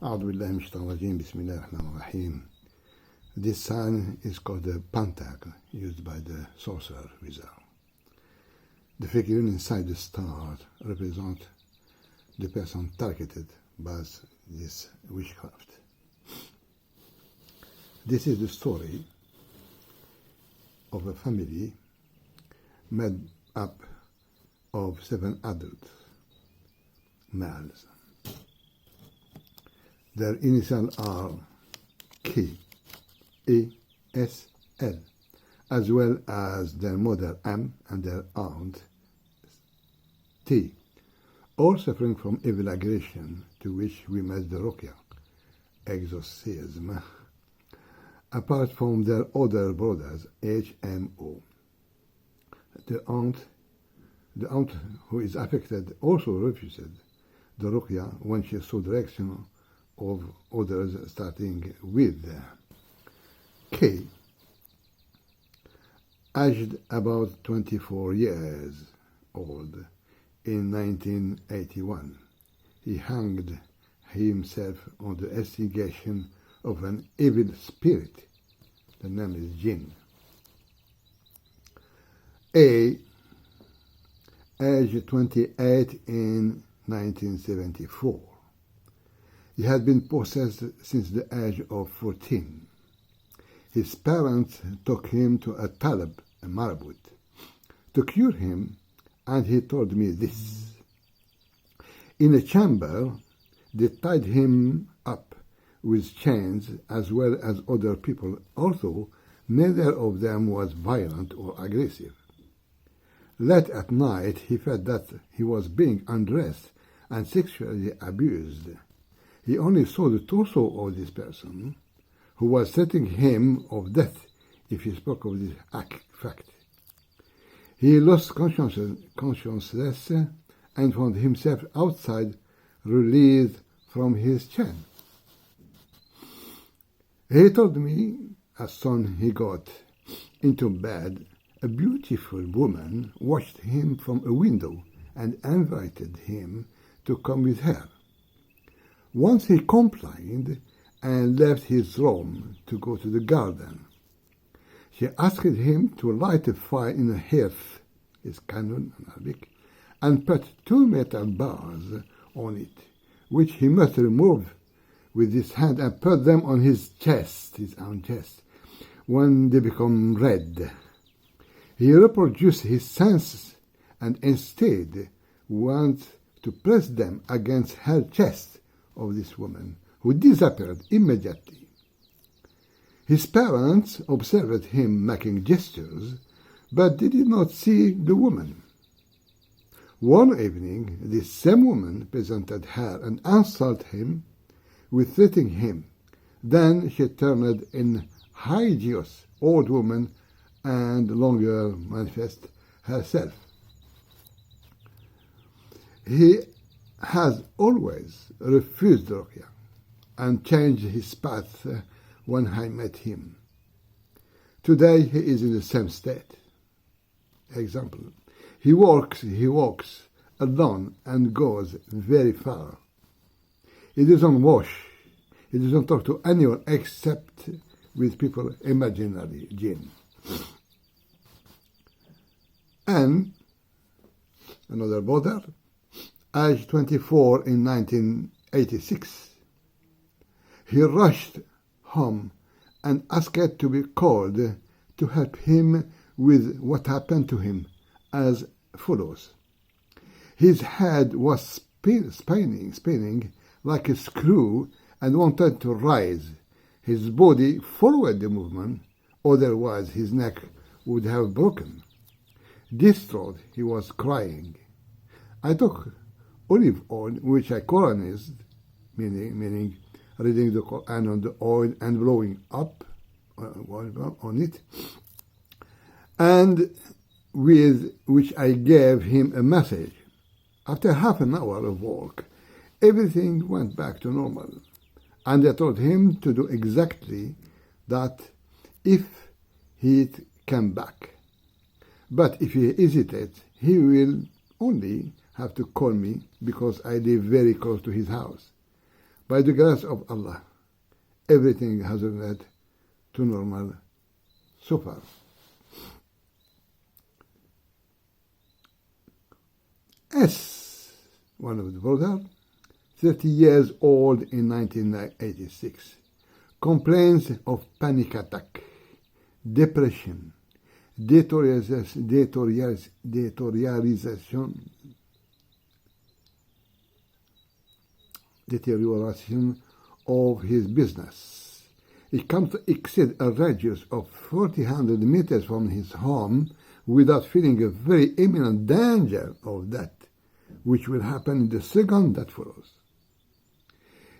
أعوذ بالله من الشيطان الرجيم بسم الله الرحمن الرحيم. This sign is called the pentacle, used by the sorcerer wizard. The figure inside the star represents the person targeted by this witchcraft. This is the story of a family made up of 7 adult males. Their initials are K, E, S, L, as well as their mother M and their aunt T, all suffering from evil aggression, to which we made the ruqya, exorcism, apart from their other brothers, HMO. The aunt who is affected also refused the ruqya when she saw the reaction of others, starting with K, aged about 24 years old. In 1981, he hanged himself on the instigation of an evil spirit. The name is jinn. A, aged 28 in 1974. He had been possessed since the age of 14. His parents took him to a talib, a marabut, to cure him, and he told me this. In a chamber, they tied him up with chains as well as other people, although neither of them was violent or aggressive. Late at night, he felt that he was being undressed and sexually abused. He only saw the torso of this person, who was threatening him of death if he spoke of this fact. He lost consciousness and found himself outside, released from his chain. He told me, as soon he got into bed, a beautiful woman watched him from a window and invited him to come with her. Once he complied and left his room to go to the garden. She asked him to light a fire in a hearth, his canon in Arabic, and put 2 metal bars on it, which he must remove with his hand and put them on his chest, his own chest, when they become red. He reproduced his senses and instead went to press them against her chest of this woman, who disappeared immediately. His parents observed him making gestures, but they did not see the woman. One evening, this same woman presented her and insulted him with threatening him. Then she turned in hideous old woman and longer manifest herself. He has always refused ruqya and changed his path when I met him. Today he is in the same state. Example, he walks alone and goes very far. He doesn't wash. He doesn't talk to anyone except with people imaginary jinn. And another brother, age 24 in 1986. He rushed home and asked to be called to help him with what happened to him as follows. His head was spinning like a screw and wanted to rise. His body followed the movement, otherwise his neck would have broken. Distraught, he was crying. I took olive oil, which I Quranized, meaning reading the Quran on the oil and blowing up on it, and with which I gave him a message. After half an hour of work, everything went back to normal, and I told him to do exactly that if he'd come back. But if he hesitates, he will only have to call me because I live very close to his house. By the grace of Allah, everything has returned to normal so far. S, one of the brothers, 30 years old in 1986, complains of panic attack, depression, deterioration of his business. He comes to exceed a radius of 400 meters from his home without feeling a very imminent danger of that, which will happen in the second that follows.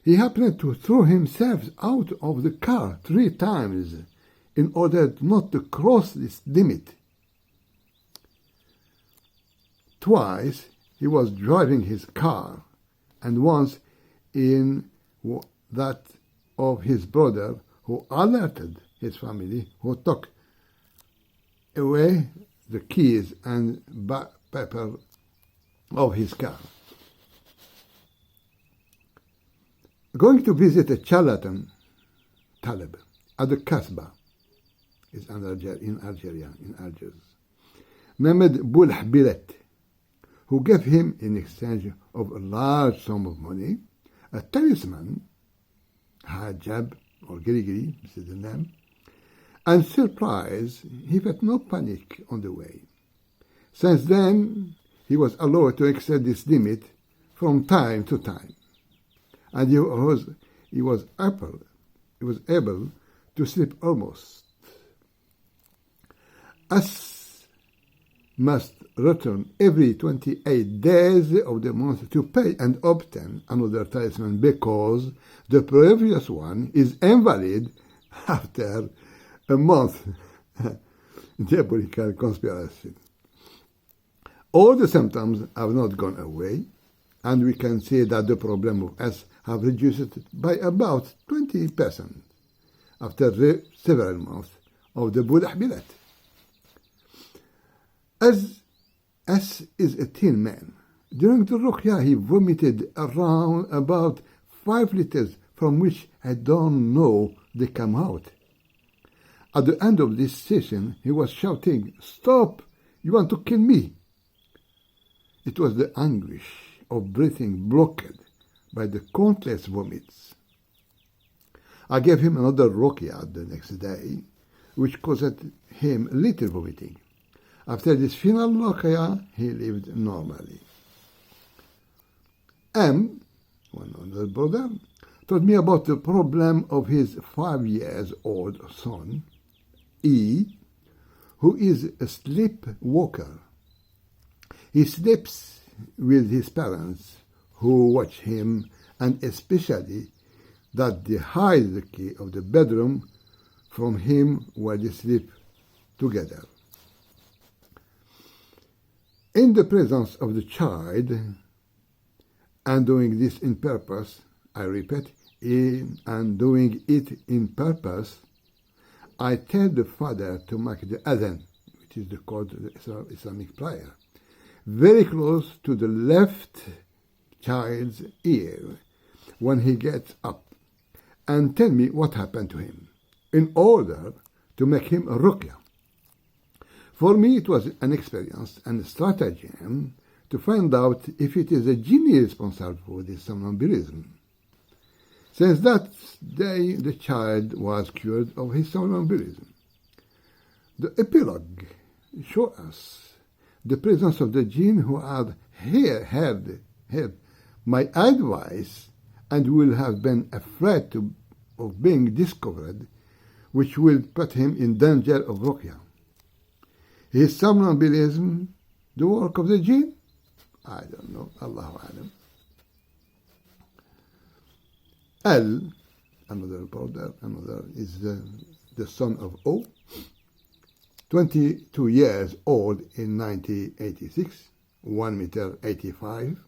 He happened to throw himself out of the car 3 times in order not to cross this limit. Twice he was driving his car, and once in that of his brother, who alerted his family, who took away the keys and paper of his car. Going to visit a charlatan, Talib, at the Kasbah, is in Algiers, named Multipl, who gave him, in exchange of a large sum of money, a talisman, hijab or girigiri, this is the name, and surprise, he felt no panic on the way. Since then, he was allowed to exceed this limit from time to time, and he was able to sleep almost. As must return every 28 days of the month to pay and obtain another talisman because the previous one is invalid after a month. Diabolical conspiracy. All the symptoms have not gone away, and we can see that the problem of S have reduced by about 20% after several months of the Multipl. As S is a teen man, during the ruqya he vomited around about 5 liters, from which I don't know they come out. At the end of this session, he was shouting, "Stop! You want to kill me!" It was the anguish of breathing blocked by the countless vomits. I gave him another ruqya the next day, which caused him little vomiting. After this final ruqya, he lived normally. M, one other brother, told me about the problem of his 5-year-old son, E, who is a sleepwalker. He sleeps with his parents, who watch him, and especially that they hide the key of the bedroom from him while they sleep together. In the presence of the child, and doing this in purpose, I repeat, and doing it in purpose, I tell the father to make the adhan, which is called the Islamic prayer, very close to the left child's ear when he gets up, and tell me what happened to him, in order to make him a ruqya. For me, it was an experience and a stratagem to find out if it is a genie responsible for this somnambulism. Since that day, the child was cured of his somnambulism. The epilogue shows us the presence of the jinn who had heard my advice and will have been afraid of being discovered, which will put him in danger of ruqya. Is somnambulism the work of the jinn? I don't know. Allahu Alam. L, another brother, is the son of O, 22 years old in 1986, 1 meter 85,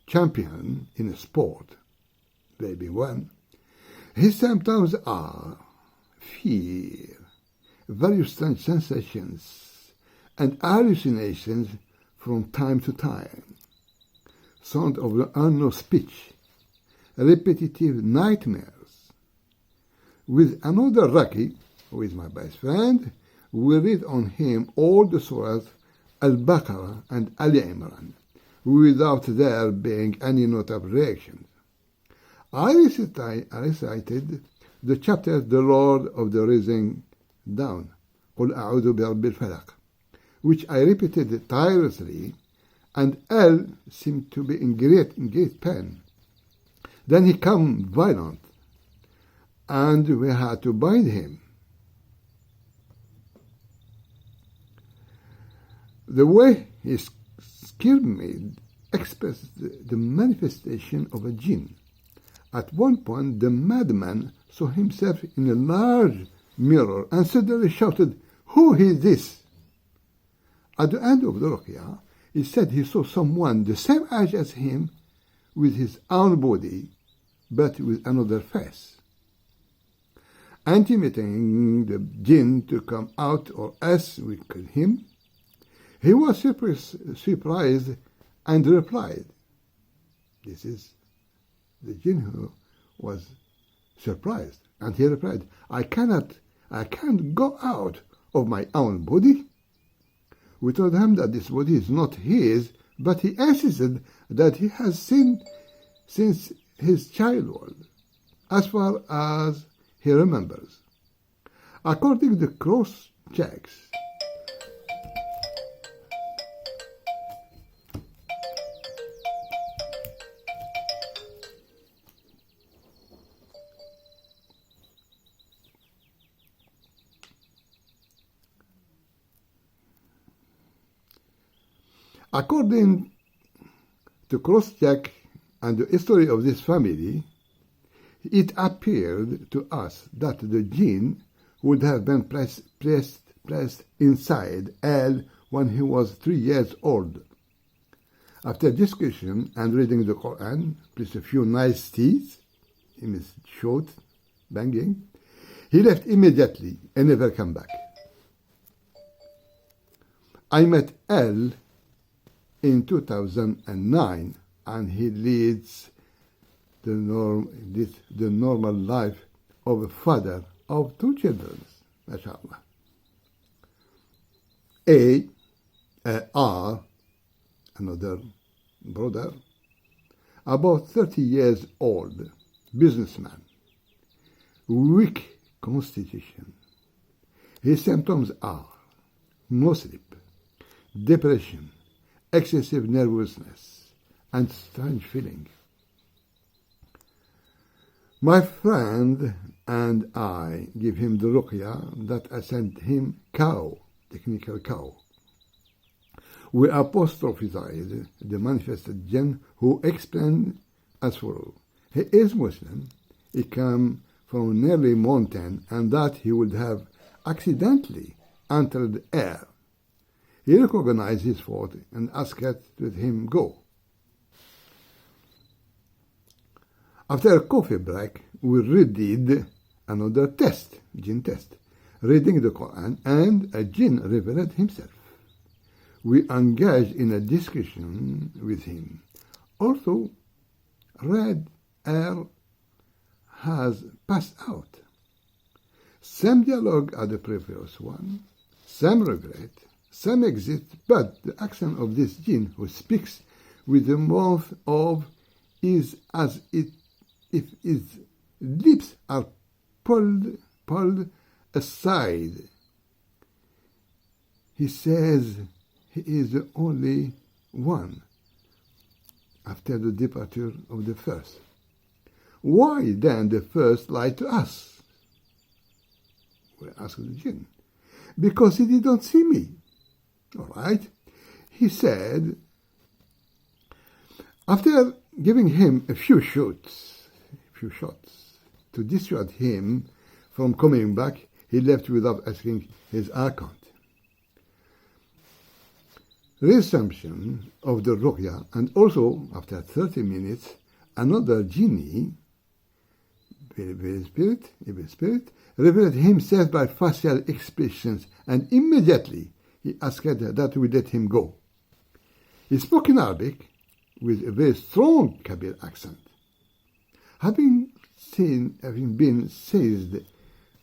champion in a sport, baby one. His symptoms are fear, various strange sensations, and hallucinations from time to time, sound of the unknown speech, repetitive nightmares. With another Raki, who is my best friend, we read on him all the surahs Al-Baqarah and Ali Imran, without there being any notable reactions. I recited the chapter The Lord of the Rising Dawn, قُلْ أَعُوذُ بِرَبِّ الْفَلَقِ, which I repeated tirelessly, and L seemed to be in great pain. Then he became violent, and we had to bind him. The way he scared me expressed the manifestation of a jinn. At one point, the madman saw himself in a large mirror and suddenly shouted, "Who is this?" At the end of the ruqyah, he said he saw someone the same age as him with his own body, but with another face, intimating the jinn to come out or else we kill him. He was surprised and replied, this is the jinn who was surprised, and he replied, I can't go out of my own body. We told him that this body is not his, but he insisted that he has sinned since his childhood, as far as he remembers. According to cross checks, according to cross-check and the history of this family, it appeared to us that the jinn would have been placed inside L when he was 3 years old. After discussion and reading the Quran, plus a few niceties, in his short banging, he left immediately and never came back. I met L in 2009, and he leads the normal life of a father of 2 children, mashallah. R, another brother, about 30 years old, businessman, weak constitution. His symptoms are no sleep, depression, excessive nervousness, and strange feeling. My friend and I give him the ruqyah that I sent him cow, technical cow. We apostrophized the manifested jinn, who explained as follows. He is Muslim, he came from a nearly mountain, and that he would have accidentally entered air. He recognized his fault and asked to let him go. After a coffee break, we redid another test, jinn test, reading the Quran, and a jinn revealed himself. We engaged in a discussion with him. Also, red air has passed out. Same dialogue as the previous one, same regret, same exit, but the accent of this jinn who speaks with the mouth of is as if his lips are pulled aside. He says he is the only one after the departure of the first. Why then the first lied to us? We asked the jinn. Because he didn't see me. All right. He said, after giving him a few shots to dissuade him from coming back, he left without asking his account. Resumption of the ruqyah, and also after 30 minutes, another genie, evil spirit, revealed himself by facial expressions, and immediately he asked that we let him go. He spoke in Arabic with a very strong Kabir accent. Having been seized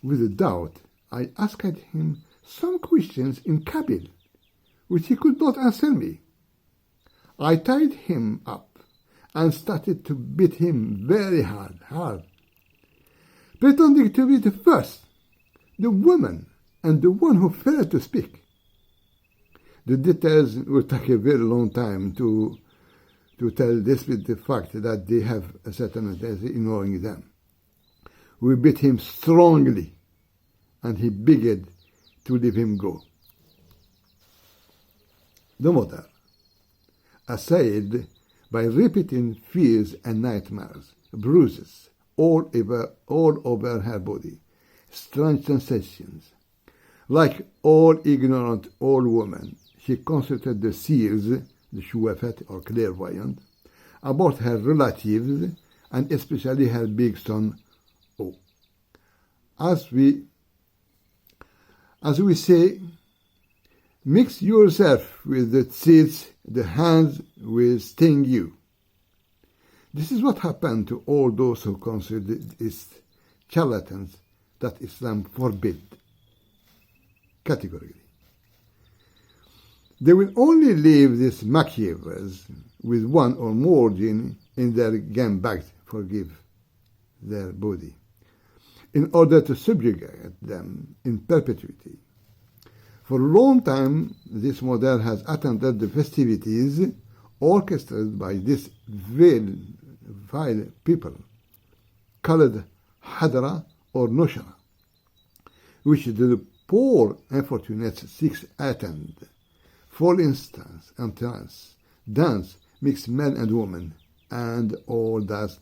with a doubt, I asked him some questions in Kabyle, which he could not answer me. I tied him up and started to beat him very hard, pretending to be the first, the woman, and the one who failed to speak. The details will take a very long time to tell, despite the fact that they have a certain tendency ignoring them. We beat him strongly, and he begged to let him go. The mother, assailed by repeating fears and nightmares, bruises all over her body, strange sensations. Like all ignorant old women, she consulted the seers, the shuwafat or clairvoyant, about her relatives and especially her big son, O. As we say, mix yourself with the seeds, the hands will sting you. This is what happened to all those who consider it charlatans that Islam forbid categorically. They will only leave these macabre with one or more jinn in their game bag, forgive their body, in order to subjugate them in perpetuity. For a long time, this model has attended the festivities orchestrated by these vile people, called Hadra or Nushra, which the poor unfortunates seeks attend. For instance, and trance, dance, mix men and women, and all that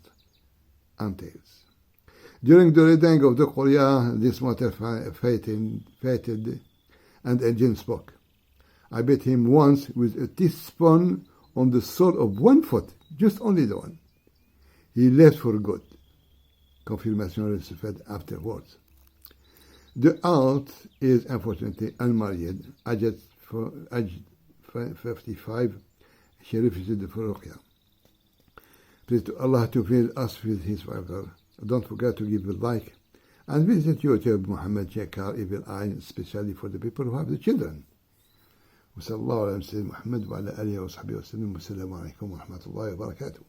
entails. During the reading of the Quran, this matter fated, and a jinn spoke. I beat him once with a teaspoon on the sole of one foot, just only the one. He left for good. Confirmation received afterwards. The aunt is unfortunately unmarried, aged 55. She refused the ruqya. Please to Allah to fill us with His favor. Don't forget to give a like and visit YouTube Muhammad Jakar Evil Eye, especially for the people who have the children. وصلى الله على سيدنا محمد وعلى آله وصحبه وسلم والسلام عليكم ورحمة الله وبركاته.